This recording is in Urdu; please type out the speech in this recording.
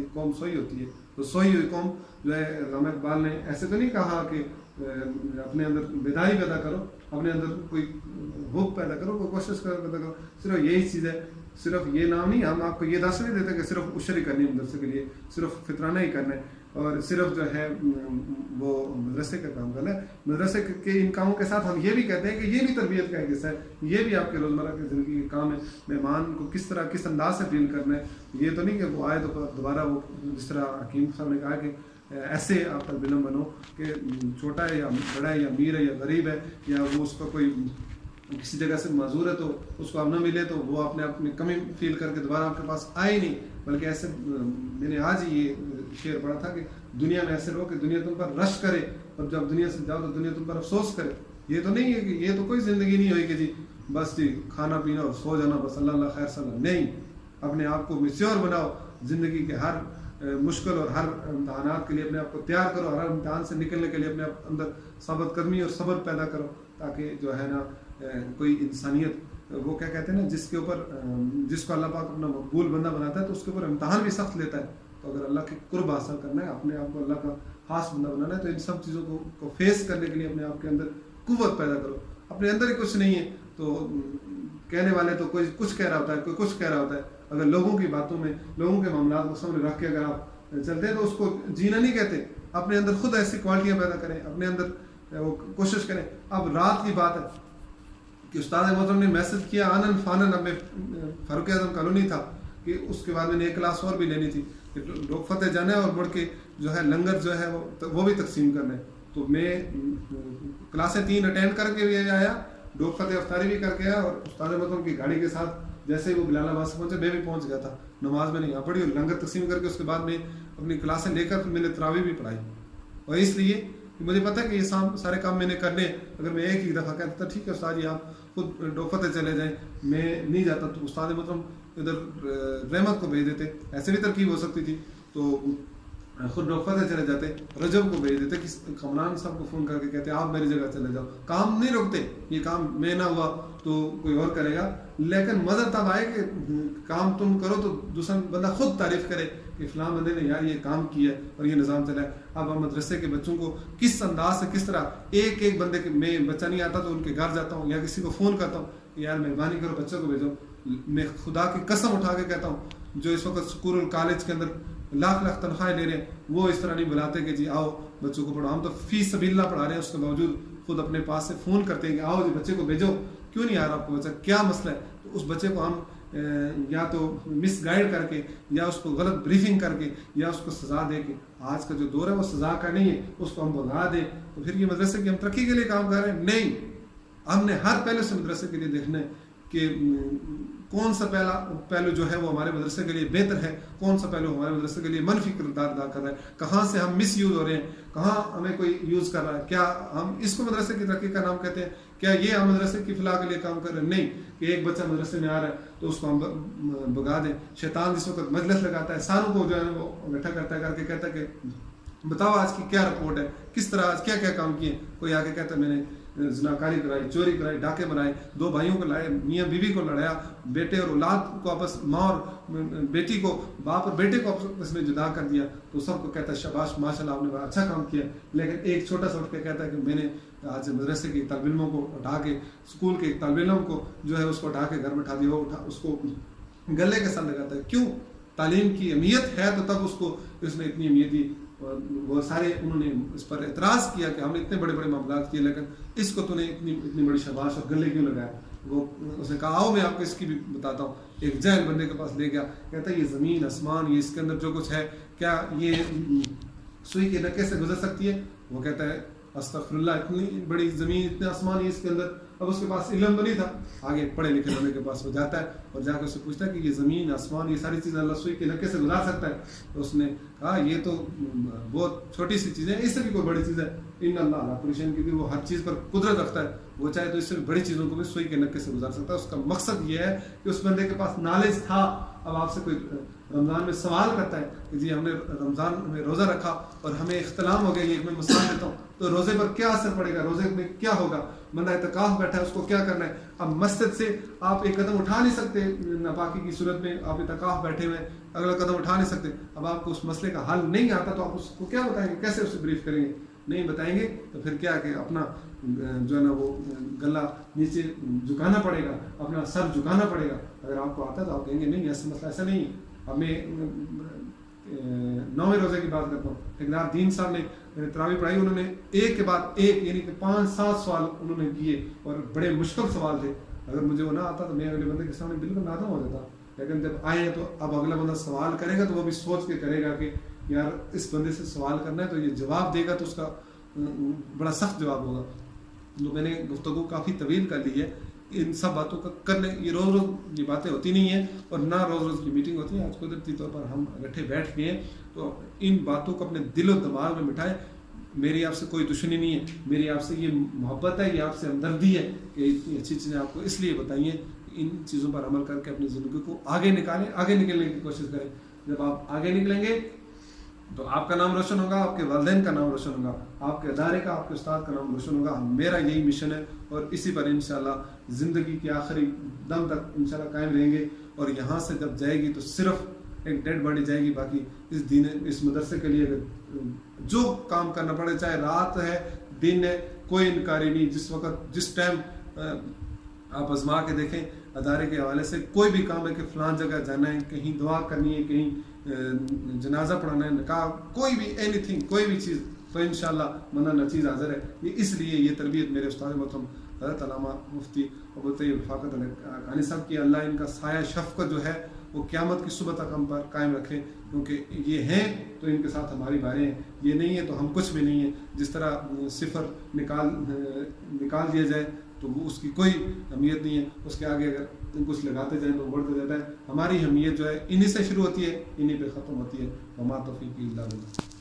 یہ قوم سوئی ہوتی ہے. تو سوئی ہوئی قوم جو ہے علامہ اقبال نے ایسے تو نہیں کہا کہ اپنے اندر بیداری پیدا کرو, اپنے اندر کوئی حب پیدا کرو, کوئی کوشش پیدا کرو, صرف یہی چیز ہے. صرف یہ نام نہیں, ہم آپ کو یہ دس نہیں دیتے کہ صرف عشر کرنی ہے مدرسے کے لیے, صرف فطرانہ ہی کرنا ہے اور صرف جو ہے وہ مدرسے کا کام کرنا ہے. مدرسے کے ان کاموں کے ساتھ ہم یہ بھی کہتے ہیں کہ یہ بھی تربیت کا ایک حصہ ہے, یہ بھی آپ کے روزمرہ کی زندگی کے کام ہے. مہمان کو کس طرح کس انداز سے ڈیل کرنا ہے, یہ تو نہیں کہ وہ آئے تو دوبارہ وہ جس طرح حکیم صاحب نے کہا کہ ایسے آپ طالب علم بنو کہ چھوٹا ہے یا بڑا ہے یا امیر ہے یا غریب ہے یا وہ اس کا کوئی کسی جگہ سے معذور ہے تو اس کو اب نہ ملے تو وہ اپنے آپ میں کمی فیل کر کے دوبارہ آپ کے پاس آئے نہیں, بلکہ ایسے میں نے آج ہی یہ شعر پڑھا تھا کہ دنیا میں ایسے رہو کہ دنیا تم پر رش کرے اور جب دنیا سے جاؤ تو دنیا تم پر افسوس کرے. یہ تو نہیں ہے کہ یہ تو کوئی زندگی نہیں ہوئی کہ جی بس جی کھانا پینا اور سو جانا بس اللہ خیر صلی اللہ. نہیں, اپنے آپ کو میچور بناؤ, زندگی کے ہر مشکل اور ہر امتحانات کے لیے اپنے آپ کو تیار کرو, ہر امتحان سے نکلنے کے لیے اپنے اندر ثابت قدمی اور صبر پیدا کرو تاکہ جو ہے نا کوئی انسانیت وہ کیا کہتے ہیں نا جس کے اوپر جس کو اللہ پاک اپنا مقبول بندہ بناتا ہے تو اس کے اوپر امتحان بھی سخت لیتا ہے. تو اگر اللہ کے قرب حاصل کرنا ہے, اپنے آپ کو اللہ کا خاص بندہ بنانا ہے تو ان سب چیزوں کو فیس کرنے کے لیے اپنے آپ کے اندر قوت پیدا کرو. اپنے اندر ہی کچھ نہیں ہے تو کہنے والے تو کوئی کچھ کہہ رہا ہوتا ہے, کوئی کچھ کہہ رہا ہوتا ہے. اگر لوگوں کی باتوں میں لوگوں کے معاملات کو سامنے رکھ کے اگر آپ چلتے ہیں تو اس کو جینا نہیں کہتے. اپنے اندر خود ایسی کوالٹیاں پیدا کریں, اپنے اندر وہ کوشش کریں. اب رات کی بات ہے کہ استاد محترم نے میسج کیا آنن فانن, اب میں فاروق اعظم کالونی تھا کہ اس کے بعد میں نے ایک کلاس اور بھی لینی تھی کہ ڈوک فتح جانا ہے اور بڑھ کے جو ہے لنگر جو ہے وہ بھی تقسیم کرنا ہے. تو میں کلاسیں 3 اٹینڈ کر کے بھی آیا, ڈوک فتح افطاری بھی کر کے آیا اور استاد محترم کی گاڑی کے ساتھ جیسے وہ بلال آباد سے پہنچے میں بھی پہنچ گیا تھا. نماز میں نہیں آ پڑی اور لنگر تقسیم کر کے اس کے بعد میں اپنی کلاسیں لے کر پھر میں نے تراویح بھی پڑھائی. اور اس لیے مجھے پتا ہے کہ یہ سارے کام میں نے کرنے, اگر میں ایک ہی دفعہ کہتا تھا ٹھیک ہے استاد جی آپ خود ڈوک فتح چلے جائیں, میں نہیں جاتا تو استاد محترم ادھر رحمت کو بھیج دیتے. ایسے بھی ترکیب ہو سکتی تھی تو خود ڈوک فتح چلے جاتے, رجب کو بھیج دیتے, کمران صاحب کو فون کر کے کہتے آپ میری جگہ چلے جاؤ. کام نہیں روکتے, یہ کام میں نہ ہوا تو کوئی اور کرے گا, لیکن مزہ تب آئے کہ کام تم کرو تو دوسرا بندہ خود تعریف کرے کہ فلاں بندے نے یار یہ کام کیا اور یہ نظام چلا ہے. اب ہم مدرسے کے بچوں کو کس انداز سے کس طرح ایک بندے کے میں بچہ نہیں آتا تو ان کے گھر جاتا ہوں یا کسی کو فون کرتا ہوں کہ یار مہربانی کرو بچوں کو بھیجو. میں خدا کی قسم اٹھا کے کہتا ہوں جو اس وقت اسکول اور کالج کے اندر لاکھ تنخواہیں لے رہے ہیں وہ اس طرح نہیں بلاتے کہ جی آؤ بچوں کو پڑھاؤ. ہم تو فی سبیل اللہ پڑھا رہے ہیں, اس کے باوجود خود اپنے پاس سے فون کرتے ہیں کہ آؤ جی بچے کو بھیجو, کیوں نہیں آ رہا آپ کو بچہ, کیا مسئلہ ہے. تو اس بچے کو ہم یا تو مس گائیڈ کر کے یا اس کو غلط بریفنگ کر کے یا اس کو سزا دے کے, آج کا جو دور ہے وہ سزا کا نہیں ہے, اس کو ہم بھگا دیں تو پھر یہ مدرسے کی ہم ترقی کے لیے کام کر رہے ہیں. نہیں, ہم نے ہر پہلو سے مدرسے کے لیے دیکھنا ہے کہ کون سا پہلو جو ہے وہ ہمارے مدرسے کے لیے بہتر ہے, کون سا پہلو ہمارے مدرسے کے لیے منفی کردار ادا کر رہا ہے, کہاں سے ہم مس یوز ہو رہے ہیں, کہاں ہمیں کوئی یوز کر رہا ہے. کیا ہم اس کو مدرسے کی ترقی کا نام کہتے ہیں؟ کیا یہ ہم مدرسے کی فلاح کے لیے کام کر رہے ہیں؟ نہیں, کہ ایک بچہ مدرسے میں آ رہا ہے تو اس کو ہم بگا دیں. شیطان جس وقت مجلس لگاتا ہے سالوں کو جو ہے وہ اکٹھا کرتا ہے کر کے کہتا ہے کہ بتاؤ آج کی کیا رپورٹ ہے, کس طرح آج کیا کیا کام کیے. کوئی آ کے کہتا ہے میں نے زناکاری کرائی, چوری کرائی, ڈاکے مرائے, 2 بھائیوں کو لائے, میاں بیوی کو لڑایا, بیٹے اور اولاد کو آپس, ماں اور بیٹی کو, باپ اور بیٹے کو آپس میں جدا کر دیا. تو سب کو کہتا ہے شاباش ماشاءاللہ آپ نے بڑا اچھا کام کیا. لیکن ایک چھوٹا سا اٹھ کے کہتا ہے کہ میں نے آج مدرسے کے طالب علموں کو اٹھا کے, اسکول کے طالب علم کو جو ہے اس کو اٹھا کے گھر میں اٹھا دیا, وہ اس کو گلے کے ساتھ لگاتا ہے. کیوں؟ تعلیم کی اہمیت ہے تو تب اس نے اتنی اہمیت دی. وہ سارے انہوں نے اس پر اعتراض کیا کہ ہم نے اتنے بڑے معاملات کیے لیکن اس کو تو نے اتنی بڑی شاباش اور گلے کیوں لگایا. وہ اس نے کہا آؤ میں آپ کو اس کی بھی بتاتا ہوں. ایک جاہل بندے کے پاس لے گیا, کہتا ہے یہ زمین آسمان یہ اس کے اندر جو کچھ ہے کیا یہ سوئی کے نکے سے گزر سکتی ہے؟ وہ کہتا ہے استغفر اللہ, اتنی بڑی زمین اتنے آسمان یہ اس کے اندر. اب اس کے پاس علم تو نہیں تھا, آگے پڑھے لکھے بندے کے پاس وہ جاتا ہے اور جا کے اس سے پوچھتا ہے کہ یہ زمین آسمان یہ ساری چیزیں اللہ سوئی کے نکے سے گزار سکتا ہے؟ تو اس نے کہا یہ تو بہت چھوٹی سی چیزیں, اس سے بھی کوئی بڑی چیز ہے. ان اللہ علیہ کل شیء قدیر, وہ ہر چیز پر قدرت رکھتا ہے, وہ چاہے تو اس سے بڑی چیزوں کو بھی سوئی کے نکے سے گزار سکتا ہے. اس کا مقصد یہ ہے کہ اس بندے کے پاس نالج تھا, اب آپ سے کوئی رمضان میں سوال کرتا ہے کہ جی ہم نے رمضان میں روزہ رکھا اور ہمیں اختلام ہو گیا، یہ میں مسئلہ دیتا ہوں، تو روزے پر کیا اثر پڑے گا، روزے میں کیا ہوگا، بندہ اعتکاف بیٹھا ہے اس کو کیا کرنا ہے. اب مسجد سے آپ ایک قدم اٹھا نہیں سکتے، ناپاکی کی صورت میں آپ اعتکاف بیٹھے ہوئے اگلا قدم اٹھا نہیں سکتے. اب آپ کو اس مسئلے کا حل نہیں آتا تو آپ اس کو کیا بتائیں گے، کیسے اسے بریف کریں گے؟ نہیں بتائیں گے تو پھر کیا کہ اپنا جو ہے نا وہ گلا نیچے جھکانا پڑے گا، اپنا سر جھکانا پڑے گا. اگر آپ کو آتا ہے تو آپ کہیں گے نہیں ایسا مسئلہ ایسا نہیں ہے. اب میں 9ویں روزے کی بات کرتا ہوں. ٹھیکدار دین صاحب نے تراویح پڑھائی، انہوں نے ایک کے بعد ایک یعنی کہ 5-7 سوال انہوں نے کیے اور بڑے مشکل سوال تھے. اگر مجھے وہ نہ آتا تو میں اگلے بندے کے سامنے بالکل نادم ہو جاتا. لیکن جب آئے تو اب اگلا بندہ سوال کرے گا تو وہ بھی سوچ کے کرے گا کہ یار اس بندے سے سوال کرنا ہے تو یہ جواب دے گا تو اس کا بڑا سخت جواب ہوگا. تو میں نے گفتگو کافی طویل کر لی ہے. ان سب باتوں کا کرنے یہ روز یہ باتیں ہوتی نہیں ہیں اور نہ روز کی میٹنگ ہوتی ہے. آج قدرتی طور پر ہم اکٹھے بیٹھ گئے ہیں تو ان باتوں کو اپنے دل و دماغ میں بٹھائیں. میری آپ سے کوئی دشمنی نہیں ہے، میری آپ سے یہ محبت ہے، یہ آپ سے ہمدردی ہے کہ اتنی اچھی چیزیں آپ کو اس لیے بتائیے. ان چیزوں پر عمل کر کے اپنی زندگی کو آگے نکالیں، آگے نکلنے کی کوشش کریں. جب آپ آگے نکلیں گے تو آپ کا نام روشن ہوگا، آپ کے والدین کا نام روشن ہوگا، آپ کے ادارے کا، آپ کے استاد کا نام روشن ہوگا. میرا یہی مشن ہے اور اسی پر انشاءاللہ زندگی کی آخری دم تک انشاءاللہ قائم رہیں گے. اور یہاں سے جب جائے گی تو صرف ایک ڈیڈ باڈی جائے گی. باقی اس دین اس مدرسے کے لیے جو کام کرنا پڑے، چاہے رات ہے دن ہے، کوئی انکاری نہیں. جس وقت جس ٹائم آپ آزما کے دیکھیں ادارے کے حوالے سے کوئی بھی کام ہے کہ فلان جگہ جانا ہے، کہیں دعا کرنی ہے، کہیں جنازہ پڑھانا ہے، نکاح، کوئی بھی اینی تھنگ، کوئی بھی چیز، تو انشاءاللہ منع نہ چیز حاضر ہے. یہ اس لیے یہ تربیت میرے استاد محترم حضرت علامہ مفتی ابوطیب رفاقت حقانی صاحب کی، اللہ ان کا سایہ شفقت جو ہے وہ قیامت کی صبح تک ہم پر قائم رکھے. کیونکہ یہ ہیں تو ان کے ساتھ ہماری باریں ہیں، یہ نہیں ہے تو ہم کچھ بھی نہیں ہیں. جس طرح صفر نکال دیا جائے تو وہ اس کی کوئی اہمیت نہیں ہے، اس کے آگے اگر کچھ لگاتے جائیں تو بڑھتے جاتا ہے. ہماری اہمیت جو ہے انہی سے شروع ہوتی ہے، انہی پہ ختم ہوتی ہے. وما توفیقی الا باللہ.